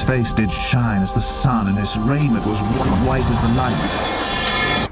His face did shine as the sun, and his raiment was white as the light.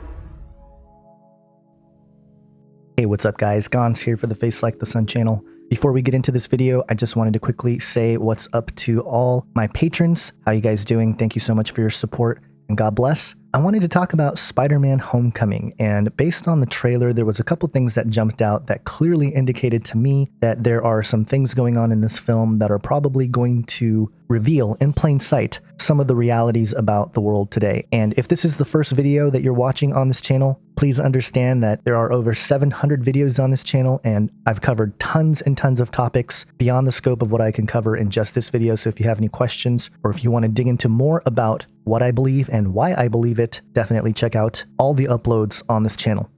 Hey, what's up guys? Gons here for the Face Like the Sun channel. Before we get into this video, I just wanted to quickly say what's up to all my patrons. How you guys doing? Thank you so much for your support, and God bless. I wanted to talk about Spider-Man Homecoming, and based on the trailer, there was a couple things that jumped out that clearly indicated to me that there are some things going on in this film that are probably going to reveal in plain sight some of the realities about the world today. And if this is the first video that you're watching on this channel, please understand that there are over 700 videos on this channel, and I've covered tons and tons of topics beyond the scope of what I can cover in just this video. So if you have any questions, or if you want to dig into more about what I believe and why I believe it, definitely check out all the uploads on this channel.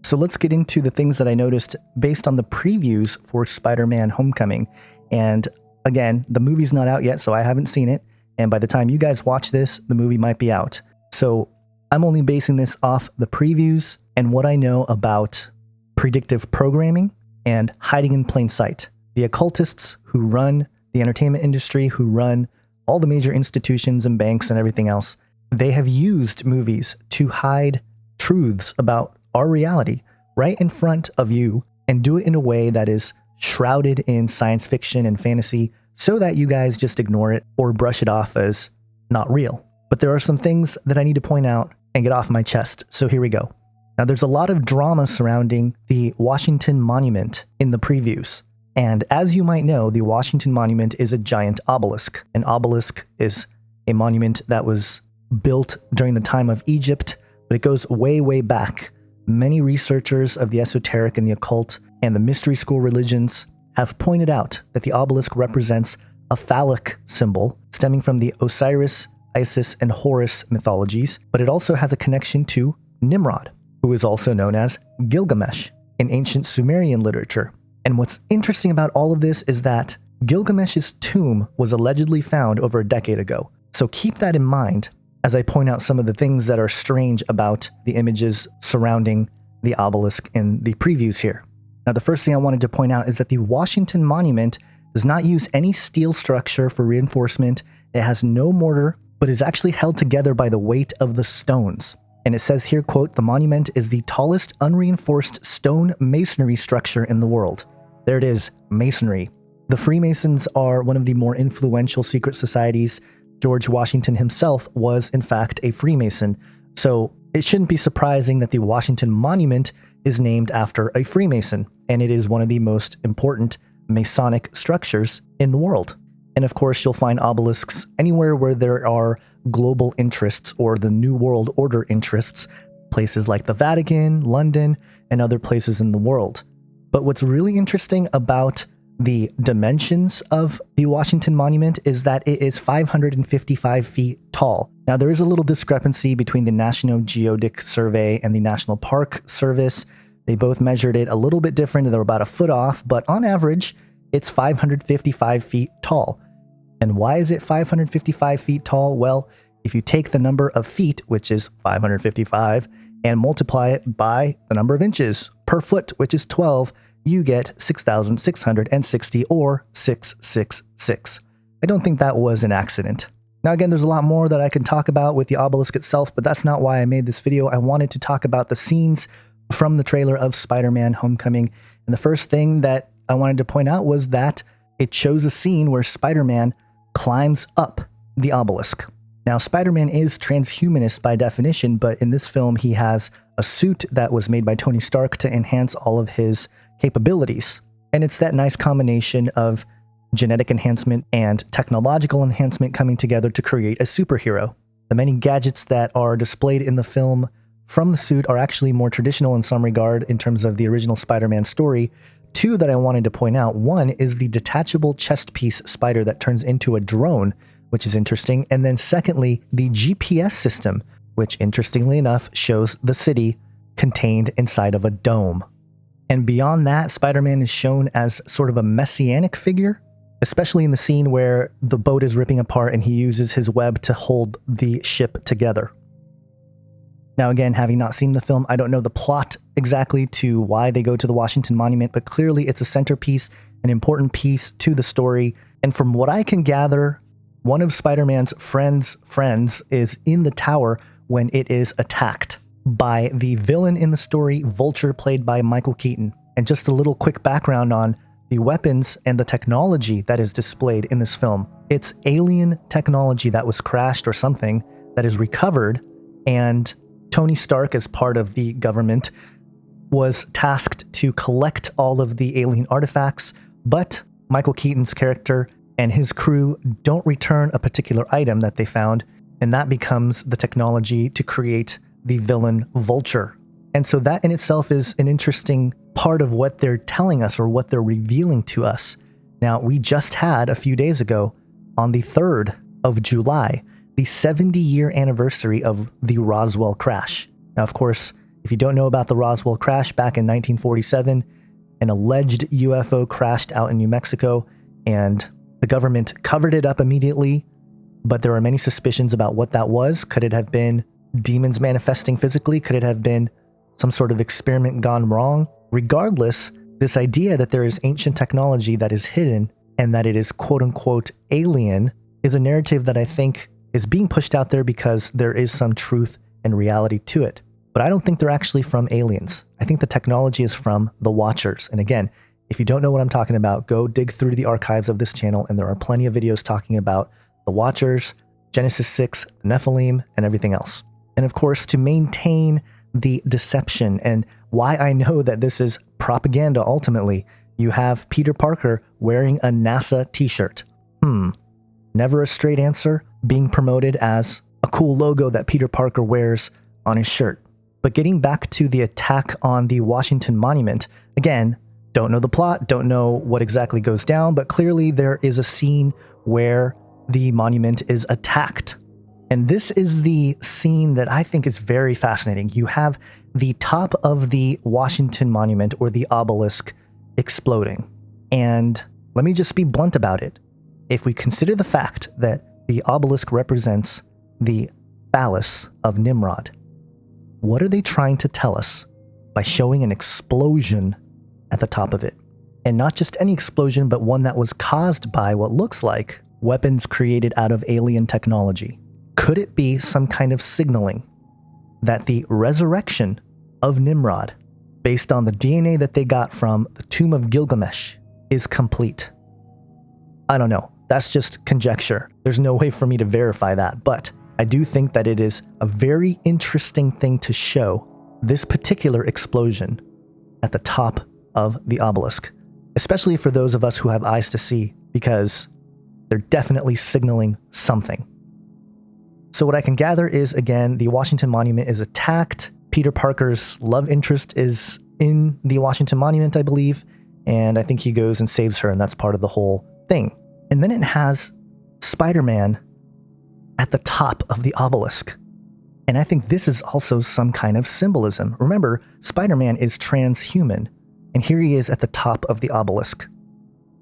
So let's get into the things that I noticed based on the previews for Spider-Man Homecoming. And again, the movie's not out yet, so I haven't seen it. And by the time you guys watch this, the movie might be out. So I'm only basing this off the previews and what I know about predictive programming and hiding in plain sight. The occultists who run the entertainment industry, who run all the major institutions and banks and everything else, they have used movies to hide truths about our reality right in front of you and do it in a way that is shrouded in science fiction and fantasy so that you guys just ignore it or brush it off as not real. But there are some things that I need to point out and get off my chest. So here we go. Now there's a lot of drama surrounding the Washington Monument in the previews. And as you might know, the Washington Monument is a giant obelisk. An obelisk is a monument that was built during the time of Egypt, but it goes way, way back. Many researchers of the esoteric and the occult and the mystery school religions have pointed out that the obelisk represents a phallic symbol stemming from the Osiris, Isis, and Horus mythologies, but it also has a connection to Nimrod, who is also known as Gilgamesh in ancient Sumerian literature. And what's interesting about all of this is that Gilgamesh's tomb was allegedly found over a decade ago. So keep that in mind as I point out some of the things that are strange about the images surrounding the obelisk in the previews here. Now, the first thing I wanted to point out is that the Washington Monument does not use any steel structure for reinforcement. It has no mortar, but is actually held together by the weight of the stones. And it says here, quote, "The monument is the tallest unreinforced stone masonry structure in the world." There it is, masonry. The Freemasons are one of the more influential secret societies. George Washington himself was, in fact, a Freemason. So it shouldn't be surprising that the Washington Monument is named after a Freemason, and it is one of the most important Masonic structures in the world. And of course, you'll find obelisks anywhere where there are global interests or the New World Order interests, places like the Vatican, London, and other places in the world. But what's really interesting about the dimensions of the Washington Monument is that it is 555 feet tall. Now, there is a little discrepancy between the National Geodetic Survey and the National Park Service. They both measured it a little bit different. They're about a foot off, but on average, it's 555 feet tall. And why is it 555 feet tall? Well, if you take the number of feet, which is 555, and multiply it by the number of inches per foot, which is 12, you get 6,660 or 666. I don't think that was an accident. Now again, there's a lot more that I can talk about with the obelisk itself, but that's not why I made this video. I wanted to talk about the scenes from the trailer of Spider-Man Homecoming. And the first thing that I wanted to point out was that it shows a scene where Spider-Man climbs up the obelisk. Now, Spider-Man is transhumanist by definition, but in this film, he has a suit that was made by Tony Stark to enhance all of his capabilities. And it's that nice combination of genetic enhancement and technological enhancement coming together to create a superhero. The many gadgets that are displayed in the film from the suit are actually more traditional in some regard in terms of the original Spider-Man story. Two that I wanted to point out. One is the detachable chest piece spider that turns into a drone, which is interesting. And then secondly, the GPS system, which interestingly enough shows the city contained inside of a dome. And beyond that, Spider-Man is shown as sort of a messianic figure, especially in the scene where the boat is ripping apart and he uses his web to hold the ship together. Now again, having not seen the film, I don't know the plot exactly to why they go to the Washington Monument, but clearly it's a centerpiece, an important piece to the story. And from what I can gather, One of Spider-Man's friends is in the tower when it is attacked by the villain in the story, Vulture, played by Michael Keaton. And just a little quick background on the weapons and the technology that is displayed in this film. It's alien technology that was crashed or something that is recovered, and Tony Stark, as part of the government, was tasked to collect all of the alien artifacts, but Michael Keaton's character and his crew don't return a particular item that they found, and that becomes the technology to create the villain Vulture. And so that in itself is an interesting part of what they're telling us or what they're revealing to us. Now, we just had a few days ago, on the 3rd of July, the 70-year anniversary of the Roswell crash. Now, of course, if you don't know about the Roswell crash back in 1947, an alleged UFO crashed out in New Mexico, and the government covered it up immediately, but there are many suspicions about what that was. Could it have been demons manifesting physically? Could it have been some sort of experiment gone wrong? Regardless, this idea that there is ancient technology that is hidden and that it is quote-unquote alien is a narrative that I think is being pushed out there because there is some truth and reality to it. But I don't think they're actually from aliens. I think the technology is from the Watchers. And again, if you don't know what I'm talking about, go dig through the archives of this channel, and there are plenty of videos talking about the Watchers, Genesis 6, Nephilim, and everything else. And of course, to maintain the deception and why I know that this is propaganda ultimately, you have Peter Parker wearing a NASA t-shirt. Never a straight answer, being promoted as a cool logo that Peter Parker wears on his shirt. But getting back to the attack on the Washington Monument, again, don't know the plot, don't know what exactly goes down, but clearly there is a scene where the monument is attacked. And this is the scene that I think is very fascinating. You have the top of the Washington Monument, or the obelisk, exploding. And let me just be blunt about it. If we consider the fact that the obelisk represents the phallus of Nimrod, what are they trying to tell us by showing an explosion at the top of it? And not just any explosion, but one that was caused by what looks like weapons created out of alien technology. Could it be some kind of signaling that the resurrection of Nimrod, based on the DNA that they got from the tomb of Gilgamesh, is complete? I don't know. That's just conjecture. There's no way for me to verify that, but I do think that it is a very interesting thing to show this particular explosion at the top of the obelisk, especially for those of us who have eyes to see, because they're definitely signaling something. So what I can gather is, again, the Washington Monument is attacked. Peter Parker's love interest is in the Washington Monument, I believe, and I think he goes and saves her, and that's part of the whole thing. And then it has Spider-Man at the top of the obelisk. And I think this is also some kind of symbolism. Remember, Spider-Man is transhuman, and here he is at the top of the obelisk.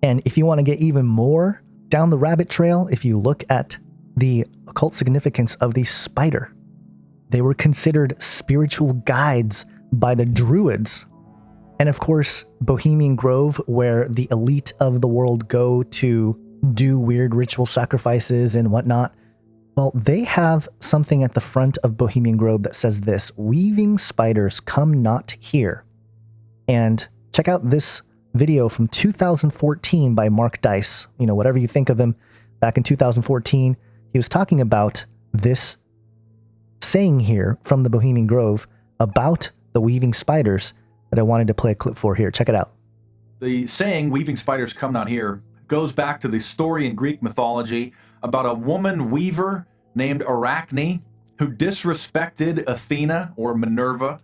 And if you want to get even more down the rabbit trail, if you look at the occult significance of the spider, they were considered spiritual guides by the Druids. And of course, Bohemian Grove, where the elite of the world go to do weird ritual sacrifices and whatnot, well, they have something at the front of Bohemian Grove that says this: "Weaving spiders come not here." And check out this video from 2014 by Mark Dice. You know, whatever you think of him, back in 2014, he was talking about this saying here from the Bohemian Grove about the weaving spiders that I wanted to play a clip for here. Check it out. The saying, "weaving spiders come not here," goes back to the story in Greek mythology about a woman weaver named Arachne who disrespected Athena, or Minerva,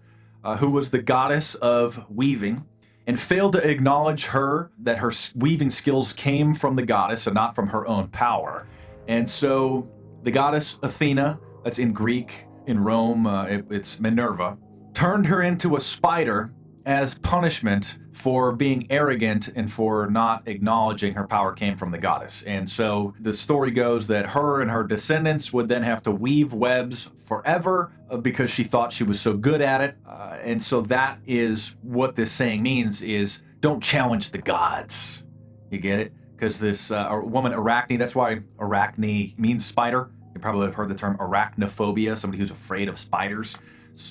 who was the goddess of weaving, and failed to acknowledge her, that her weaving skills came from the goddess and not from her own power. And so the goddess Athena, that's in Greek, in Rome, it's Minerva, turned her into a spider as punishment for being arrogant and for not acknowledging her power came from the goddess. And so the story goes that her and her descendants would then have to weave webs forever because she thought she was so good at it. And so that is what this saying means, is don't challenge the gods. You get it? because this woman Arachne, that's why Arachne means spider. You probably have heard the term arachnophobia, somebody who's afraid of spiders,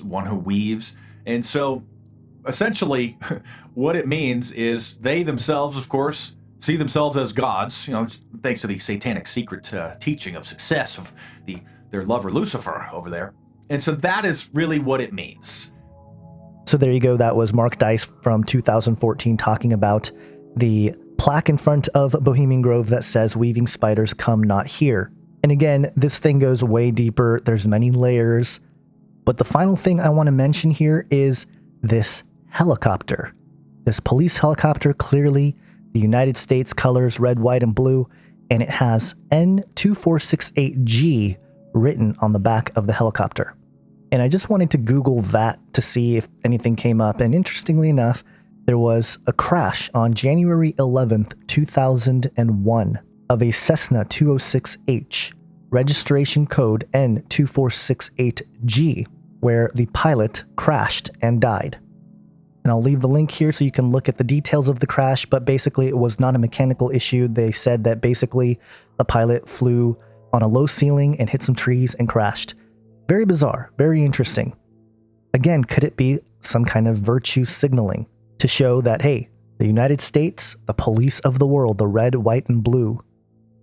one who weaves. And so essentially what it means is they themselves, of course, see themselves as gods, thanks to the satanic secret teaching of success of their lover Lucifer over there. And so that is really what it means. So there you go. That was Mark Dice from 2014 talking about the plaque in front of Bohemian Grove that says "Weaving spiders come not here." And again, this thing goes way deeper. There's many layers. But the final thing I want to mention here is this helicopter. This police helicopter, clearly the United States colors, red, white, and blue, and it has N2468G written on the back of the helicopter. And I just wanted to Google that to see if anything came up. And interestingly enough, there was a crash on January 11th, 2001 of a Cessna 206H, registration code N2468G, where the pilot crashed and died. And I'll leave the link here so you can look at the details of the crash, but basically it was not a mechanical issue. They said that basically the pilot flew on a low ceiling and hit some trees and crashed. Very bizarre, very interesting. Again, could it be some kind of virtue signaling to show that, hey, the United States, the police of the world, the red, white, and blue,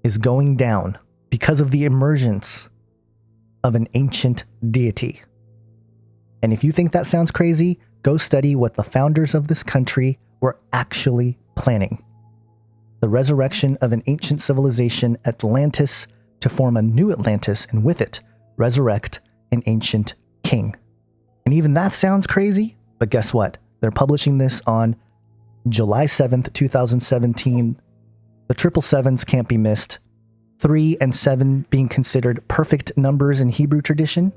is going down because of the emergence of an ancient deity? And if you think that sounds crazy, go study what the founders of this country were actually planning. The resurrection of an ancient civilization, Atlantis, to form a new Atlantis, and with it, resurrect an ancient king. And even that sounds crazy, but guess what? They're publishing this on July 7th, 2017. The 777s can't be missed. 3 and 7 being considered perfect numbers in Hebrew tradition.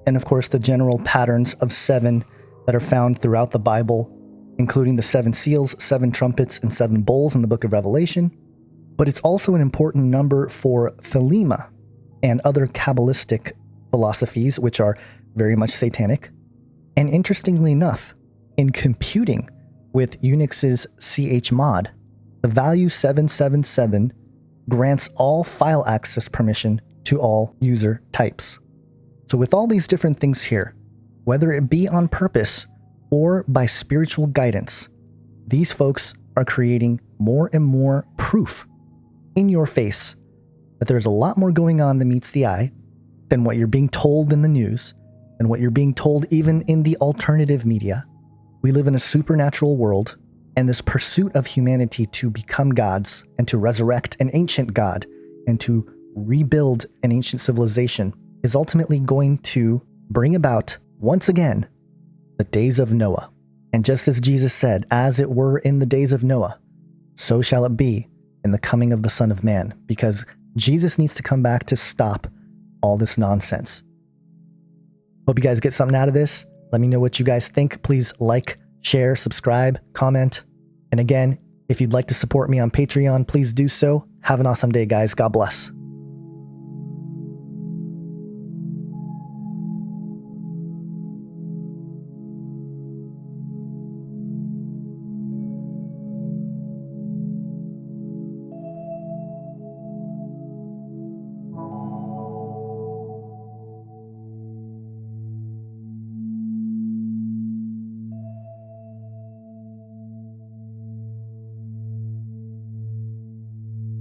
And of course, the general patterns of 7 that are found throughout the Bible, including the 7 seals, 7 trumpets, and 7 bowls in the book of Revelation. But it's also an important number for Thelema and other Kabbalistic philosophies, which are very much satanic. And interestingly enough, in computing with Unix's chmod, the value 777 grants all file access permission to all user types. So with all these different things here, whether it be on purpose or by spiritual guidance, these folks are creating more and more proof in your face that there's a lot more going on than meets the eye, than what you're being told in the news, and what you're being told even in the alternative media. We live in a supernatural world, and this pursuit of humanity to become gods and to resurrect an ancient god and to rebuild an ancient civilization is ultimately going to bring about, once again, the days of Noah. And just as Jesus said, as it were in the days of Noah, so shall it be in the coming of the Son of Man, because Jesus needs to come back to stop all this nonsense. Hope you guys get something out of this. Let me know what you guys think. Please like, share, subscribe, comment. And again, if you'd like to support me on Patreon, please do so. Have an awesome day, guys. God bless.